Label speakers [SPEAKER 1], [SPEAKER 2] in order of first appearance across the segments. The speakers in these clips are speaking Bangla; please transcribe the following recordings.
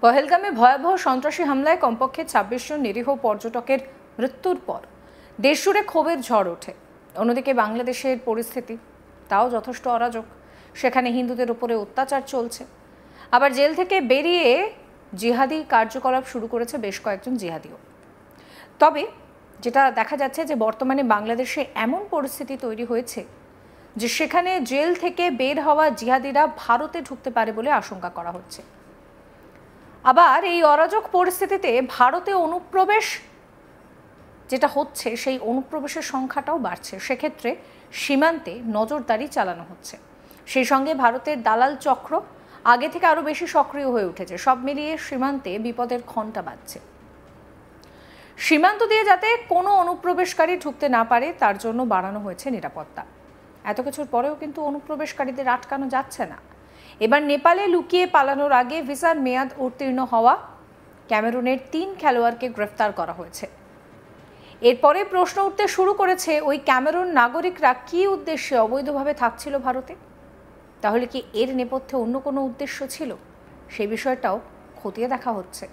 [SPEAKER 1] পহেলগামে ভয়াবহ সন্ত্রাসী হামলায় কমপক্ষে ২৬ জন নিরীহ পর্যটকের মৃত্যুর পর দেশজুড়ে ক্ষোভের ঝড় ওঠে। অন্যদিকে বাংলাদেশের পরিস্থিতি তাও যথেষ্ট অরাজক। সেখানে হিন্দুদের উপরে অত্যাচার চলছে। আবার জেল থেকে বেরিয়ে জিহাদি কার্যকলাপ শুরু করেছে বেশ কয়েকজন জিহাদিও। তবে যেটা দেখা যাচ্ছে যে বর্তমানে বাংলাদেশে এমন পরিস্থিতি তৈরি হয়েছে যে সেখানে জেল থেকে বের হওয়া জিহাদিরা ভারতে ঢুকতে পারে বলে আশঙ্কা করা হচ্ছে। আবার এই অরাজক পরিস্থিতিতে ভারতে অনুপ্রবেশ যেটা হচ্ছে সেই অনুপ্রবেশের সংখ্যাটাও বাড়ছে। সেক্ষেত্রে সীমান্তে নজরদারি চালানো হচ্ছে। সেই সঙ্গে ভারতের দালাল চক্র আগে থেকে আরও বেশি সক্রিয় হয়ে উঠেছে। সব মিলিয়ে সীমান্তে বিপদের ঘণ্টা বাজছে। সীমান্ত দিয়ে যাতে কোনো অনুপ্রবেশকারী ঢুকতে না পারে তার জন্য বাড়ানো হয়েছে নিরাপত্তা। এত কিছুর পরেও কিন্তু অনুপ্রবেশকারীদের আটকানো যাচ্ছে না। এবার নেপালে লুকিয়ে পালানোর আগে ভিসার মেয়াদ উত্তীর্ণ হওয়া ক্যামেরুনের ৩ খেলোয়াড়কে গ্রেফতার করা হয়েছে। এরপরে প্রশ্ন উঠতে শুরু করেছে, ওই ক্যামেরুন নাগরিকরা কী উদ্দেশ্যে অবৈধভাবে থাকছিল ভারতে? তাহলে কি এর নেপথ্যে অন্য কোনো উদ্দেশ্য ছিল? সেই বিষয়টাও খতিয়ে দেখা হচ্ছে।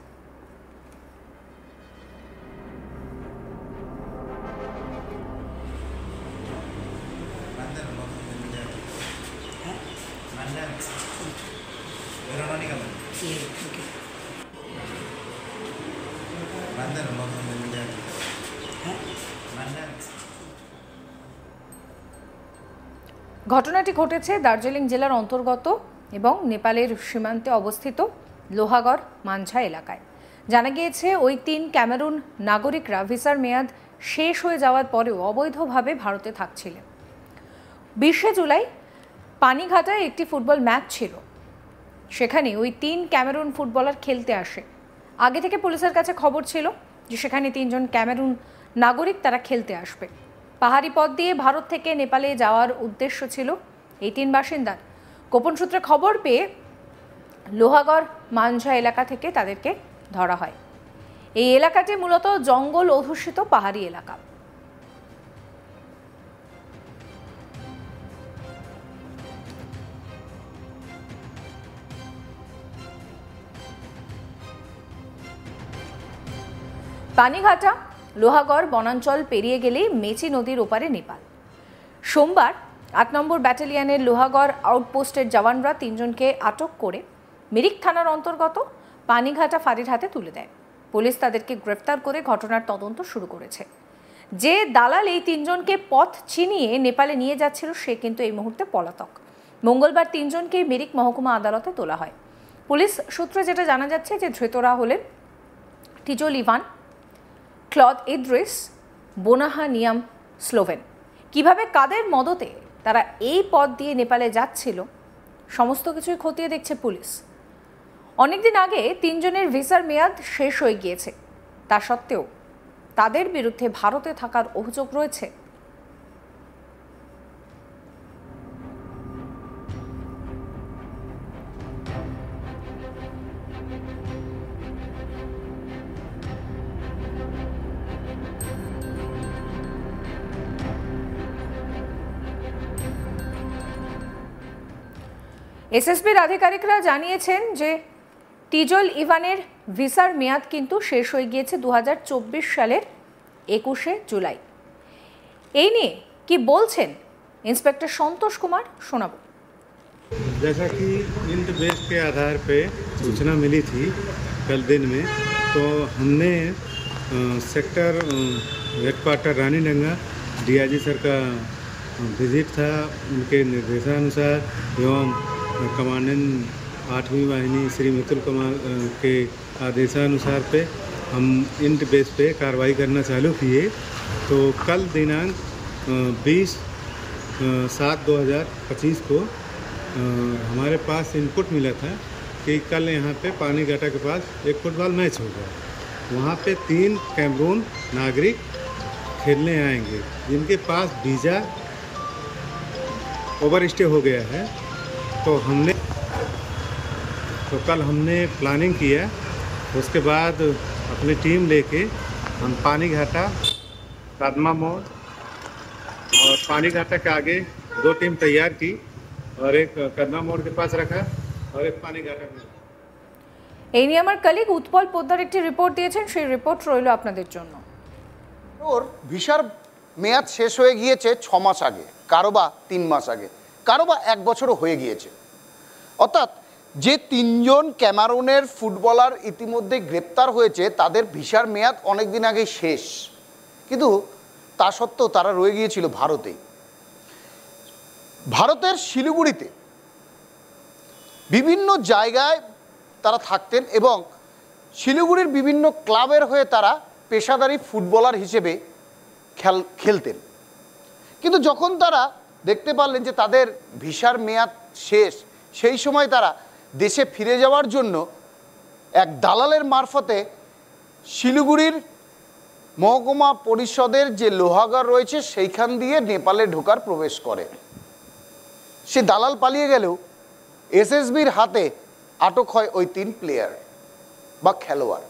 [SPEAKER 1] ঘটনাটি ঘটেছে দার্জিলিং জেলার অন্তর্গত এবং নেপালের সীমান্তে অবস্থিত লোহাগড় মাঞ্ঝা এলাকায়। জানা গিয়েছে ওই ৩ ক্যামেরুন নাগরিকরা ভিসার মেয়াদ শেষ হয়ে যাওয়ার পরেও অবৈধভাবে ভারতে থাকছিলেন। ২০শে জুলাই পানিঘাটায় একটি ফুটবল ম্যাচ ছিল। সেখানে ওই ৩ ক্যামেরুন ফুটবলার খেলতে আসে। আগে থেকে পুলিশের কাছে খবর ছিল যে সেখানে ৩ জন ক্যামেরুন নাগরিক তারা খেলতে আসবে। পাহাড়ি পথ দিয়ে ভারত থেকে নেপালে যাওয়ার উদ্দেশ্য ছিল এই ৩ বাসিন্দার। গোপন সূত্রে খবর পেয়ে লোহাগড় মাঞ্ঝা এলাকা থেকে তাদেরকে ধরা হয়। এই এলাকাটি মূলত জঙ্গল অধ্যুষিত পাহাড়ি এলাকা। পানিঘাটা লোহাগড় বনাঞ্চল পেরিয়ে গেলেই মেচি নদীর ওপারে নেপাল। সোমবার ৮ নম্বর ব্যাটালিয়নের লোহাগড় আউটপোস্টের জওয়ানরা ৩ জনকে আটক করে মিরিক থানার অন্তর্গত পানিঘাটা ফাঁড়ির হাতে তুলে দেয়। পুলিশ তাদেরকে গ্রেফতার করে ঘটনার তদন্ত শুরু করেছে। যে দালাল এই ৩ জনকে পথ চিনিয়ে নেপালে নিয়ে যাচ্ছিল সে কিন্তু এই মুহূর্তে পলাতক। মঙ্গলবার ৩ জনকে মিরিক মহকুমা আদালতে তোলা হয়। পুলিশ সূত্রে যেটা জানা যাচ্ছে যে ধৃতরা হলেন টিজোল ইভান, ক্লদ ইদ্রিস, বোনাহা নিয়াম স্লোভেন। কিভাবে কাদের মদতে তারা এই পথ দিয়ে নেপালে যাচ্ছিল সমস্ত কিছুই খতিয়ে দেখছে পুলিশ। অনেকদিন আগে ৩ জনের ভিসার মেয়াদ শেষ হয়ে গিয়েছে। তা সত্ত্বেও তাদের বিরুদ্ধে ভারতে থাকার অভিযোগ রয়েছে। এসএসবির আধিকারিকরা জানিয়েছেন যে টিজোল ইভানের ভিসার মেয়াদ কিন্তু শেষ হয়ে গিয়েছে 2024 সালের 21শে জুলাই। এই নিয়ে কি বলছেন इंस्पेक्टर संतोष कुमार, शोनाबो।
[SPEAKER 2] जैसा कि इंट बेस के आधार पे सूचना मिली थी कल दिन में, तो हमने सेक्टर हेडक्वार्टर रानीडंगा डीआईजी सर का विजिट था। उनके निर्देशानुसार एवं कमांडेंट 8वीं वाहिनी श्री मितुल कुमार के आदेशानुसार पे हम इंट बेस पे कार्रवाई करना चालू किए। तो कल दिनांक 20/7/2025 को हमारे पास इनपुट मिला था कि कल यहाँ पे पानीघाटा के पास एक फुटबॉल मैच होगा। वहाँ पे 3 कैमरून नागरिक खेलने आएंगे जिनके पास वीज़ा ओवर स्टे हो गया है। तो कल हमने प्लानिंग किया। उसके बाद अपनी टीम लेके हम पानीघाटा, कदमा मोड़ और पानीघाटा के आगे 2 टीम तैयार की और एक कदमा मोड़ के पास रखा और एक पानीघाटा में।
[SPEAKER 1] এই নিয়ে আমার কলিগ উৎপল পোদ্দার একটি রিপোর্ট দিয়েছেন, সেই রিপোর্ট রইল আপনাদের জন্য।
[SPEAKER 3] ওর ভিসার মেয়াদ শেষ হয়ে গিয়েছে 6 মাস আগে, কারো বা 3 মাস আগে, কারো বা 1 বছরও হয়ে গিয়েছে। অর্থাৎ যে 3 জন ক্যামেরুনের ফুটবলার ইতিমধ্যে গ্রেপ্তার হয়েছে তাদের ভিসার মেয়াদ অনেক দিন আগেই শেষ, কিন্তু তা সত্ত্বেও তারা রয়ে গিয়েছিল ভারতে। ভারতের শিলিগুড়িতে বিভিন্ন জায়গায় তারা থাকতেন এবং শিলিগুড়ির বিভিন্ন ক্লাবের হয়ে তারা পেশাদারি ফুটবলার হিসেবে খেলতেন। কিন্তু যখন তারা দেখতে পারলেন যে তাদের ভিসার মেয়াদ শেষ, সেই সময় তারা দেশে ফিরে যাওয়ার জন্য এক দালালের মারফতে শিলিগুড়ির মহকুমা পরিষদের যে লোহাগার রয়েছে সেইখান দিয়ে নেপালে ঢোকার প্রবেশ করে। সে দালাল পালিয়ে গেলেও এসএসবির হাতে আটক হয় ওই 3 প্লেয়ার বা খেলোয়াড়।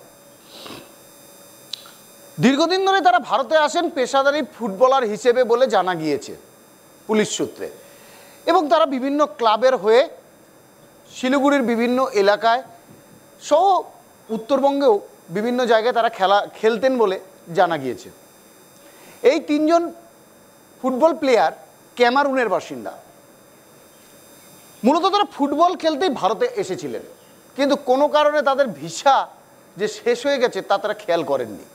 [SPEAKER 3] দীর্ঘদিন ধরে তারা ভারতে আসেন পেশাদারি ফুটবলার হিসেবে বলে জানা গিয়েছে পুলিশ সূত্রে, এবং তারা বিভিন্ন ক্লাবের হয়ে শিলিগুড়ির বিভিন্ন এলাকায় সহ উত্তরবঙ্গেও বিভিন্ন জায়গায় তারা খেলতেন বলে জানা গিয়েছে। এই 3 জন ফুটবল প্লেয়ার ক্যামেরুনের বাসিন্দা। মূলত তারা ফুটবল খেলতেই ভারতে এসেছিলেন, কিন্তু কোনো কারণে তাদের ভিসা যে শেষ হয়ে গেছে তা তারা খেয়াল করেননি।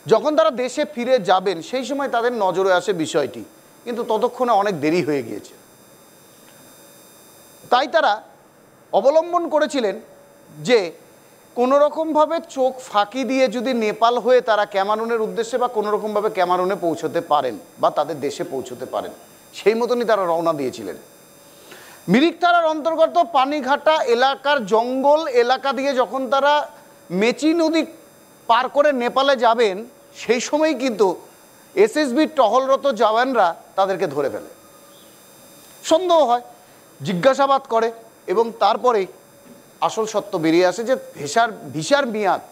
[SPEAKER 3] যখন তারা দেশে ফিরে যাবেন সেই সময় তাদের নজরে আসে বিষয়টি, কিন্তু ততক্ষণে অনেক দেরি হয়ে গিয়েছে। তাই তারা অবলম্বন করেছিলেন যে কোনোরকমভাবে চোখ ফাঁকি দিয়ে যদি নেপাল হয়ে তারা ক্যামেরুনের উদ্দেশ্যে বা কোনোরকমভাবে ক্যামেরুনে পৌঁছতে পারেন বা তাদের দেশে পৌঁছতে পারেন, সেই মতনই তারা রওনা দিয়েছিলেন। মিরিক থানার অন্তর্গত পানিঘাটা এলাকার জঙ্গল এলাকা দিয়ে যখন তারা মেচি নদী পার করে নেপালে যাবেন, সেই সময় কিন্তু এসএসবির টহলরত জওয়ানরা তাদেরকে ধরে ফেলে। সন্দেহ হয়, জিজ্ঞাসাবাদ করে এবং তারপরেই আসল সত্য বেরিয়ে আসে যে ভিসার মেয়াদ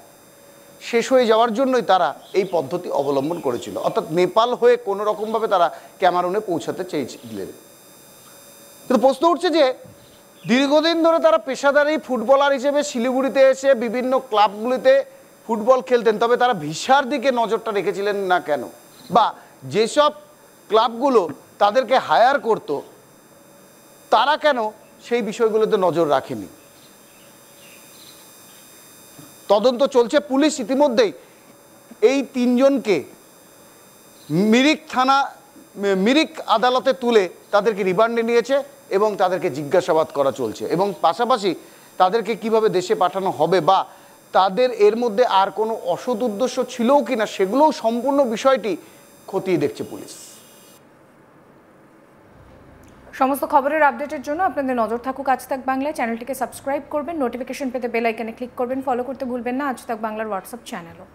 [SPEAKER 3] শেষ হয়ে যাওয়ার জন্যই তারা এই পদ্ধতি অবলম্বন করেছিল। অর্থাৎ নেপাল হয়ে কোনো রকমভাবে তারা ক্যামেরুনে পৌঁছাতে চেয়েছিলেন। কিন্তু প্রশ্ন উঠছে যে দীর্ঘদিন ধরে তারা পেশাদারি ফুটবলার হিসেবে শিলিগুড়িতে এসে বিভিন্ন ক্লাবগুলিতে ফুটবল খেলতেন, তবে তারা ভিসার দিকে নজরটা রেখেছিলেন না কেন? বা যেসব ক্লাবগুলো তাদেরকে হায়ার করত তারা কেন সেই বিষয়গুলোতে নজর রাখেনি? তদন্ত চলছে। পুলিশ ইতিমধ্যেই এই 3 জনকে মিরিক আদালতে তুলে তাদেরকে রিমান্ডে নিয়েছে এবং তাদেরকে জিজ্ঞাসাবাদ করা চলছে, এবং পাশাপাশি তাদেরকে কিভাবে দেশে পাঠানো হবে বা তাদের এর মধ্যে আর কোনো অসৎ উদ্দেশ্য ছিলও কিনা সেগুলোও সম্পূর্ণ বিষয়টি খতিয়ে দেখছে পুলিশ।
[SPEAKER 1] সমস্ত খবরের আপডেটের জন্য আপনাদের নজর থাকুক আজ তাক বাংলায়। চ্যানেলটিকে সাবস্ক্রাইব করবেন, নোটিফিকেশন পেতে বেল আইকনে ক্লিক করবেন, ফলো করতে ভুলবেন না আজ তাক বাংলার হোয়াটসঅ্যাপ চ্যানেলও।